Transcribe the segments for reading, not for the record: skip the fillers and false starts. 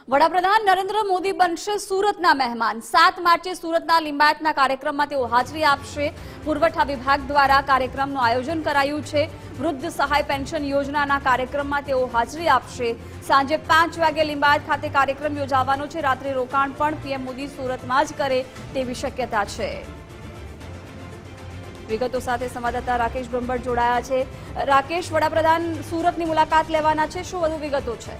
વડાપ્રધાન નરેન્દ્ર મોદી બનશે સુરતના મહેમાન। 7 માર્ચે સુરતના લિંબાયતના કાર્યક્રમમાં તેઓ હાજરી આપશે। પુરવઠા વિભાગ દ્વારા કાર્યક્રમનું આયોજન કરાયું છે। વૃદ્ધ સહાય પેન્શન યોજનાના કાર્યક્રમમાં તેઓ હાજરી આપશે। સાંજે 5 વાગે લિંબાયત ખાતે કાર્યક્રમ યોજાવાનો છે। રાત્રે રોકાણ પણ પીએમ મોદી સુરતમાં જ કરે તેવી શક્યતા છે। વિગતો સાથે સંવાદદાતા રાકેશ બ્રહ્મભટ્ટ જોડાયા છે। રાકેશ, વડાપ્રધાન સુરતની મુલાકાત લેવાના છે, શું વધુ વિગતો છે?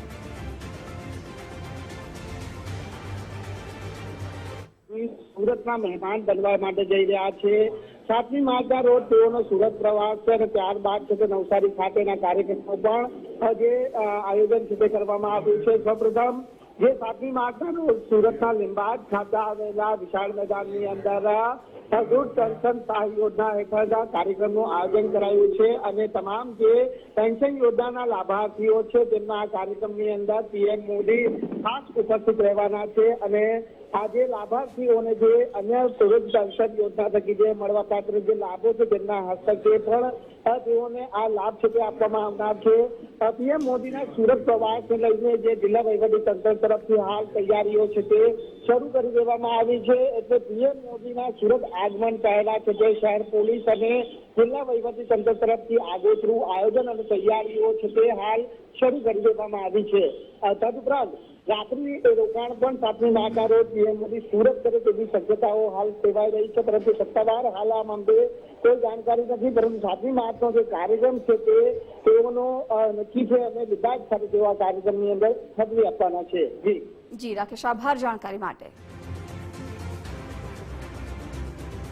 સુરતના મહેમાન બનવા માટે જઈ રહ્યા છે। 7મી માર્ચના રોજ તેઓનો સુરત પ્રવાસ છે અને ત્યારબાદ છે નવસારી ખાતેના કાર્યક્રમો પણ જે આયોજન છે તે કરવામાં આવ્યું છે। સૌપ્રથમ જે 7મી માર્ચના રોજ સુરતના લિંબાયત ખાતે આવેલા વિશાળ મેદાનની અંદર વૃદ્ધ પેન્શન સહાય યોજના હેઠળ કાર્યક્રમનું આયોજન કરાયું છે અને તમામ જે પેન્શન યોજનાના લાભાર્થીઓ છે તેમના આ કાર્યક્રમની અંદર પીએમ મોદી ખાસ ઉપસ્થિત રહેવાના છે અને આજે લાભાર્થીઓને જે અન્ય વૃદ્ધ પેન્શન યોજના થકી જે મળવાપાત્ર જે લાભો છે તેમના હસ્તકે પણ તેઓને આ લાભ છે તે આપવામાં આવનાર છે। પીએમ મોદીના સુરત પ્રવાસને લઈને જે જિલ્લા વહીવટીતંત્ર તરફથી હાલ તૈયારીઓ છે તે શરૂ કરી દેવામાં આવી છે। એટલે પીએમ મોદીના સુરત આગમન પહેલા છે તે શહેર પોલીસ અને જિલ્લા વહીવટીતંત્ર તરફથી આગોતરું આયોજન અને તૈયારીઓ છે તે હાલ શરૂ કરી દેવામાં આવી છે। તદુપરાંત રાત્રિ રોકાણ પણ 7મી માર્ચના રોજ પીએમ મોદી સુરત કરે તેવી શક્યતાઓ હાલ સેવાઈ રહી છે, પરંતુ સત્તાવાર હાલ આ મામલે કોઈ જાણકારી નથી। પરંતુ 7મી માર્ચનો જે કાર્યક્રમ છે તે તેઓનો નક્કી છે અને લિંબાયત ખાતે તેઓ આ કાર્યક્રમની અંદર હાજરી આપવાના છે। જી રાકેશ, આભાર જાણકારી માટે।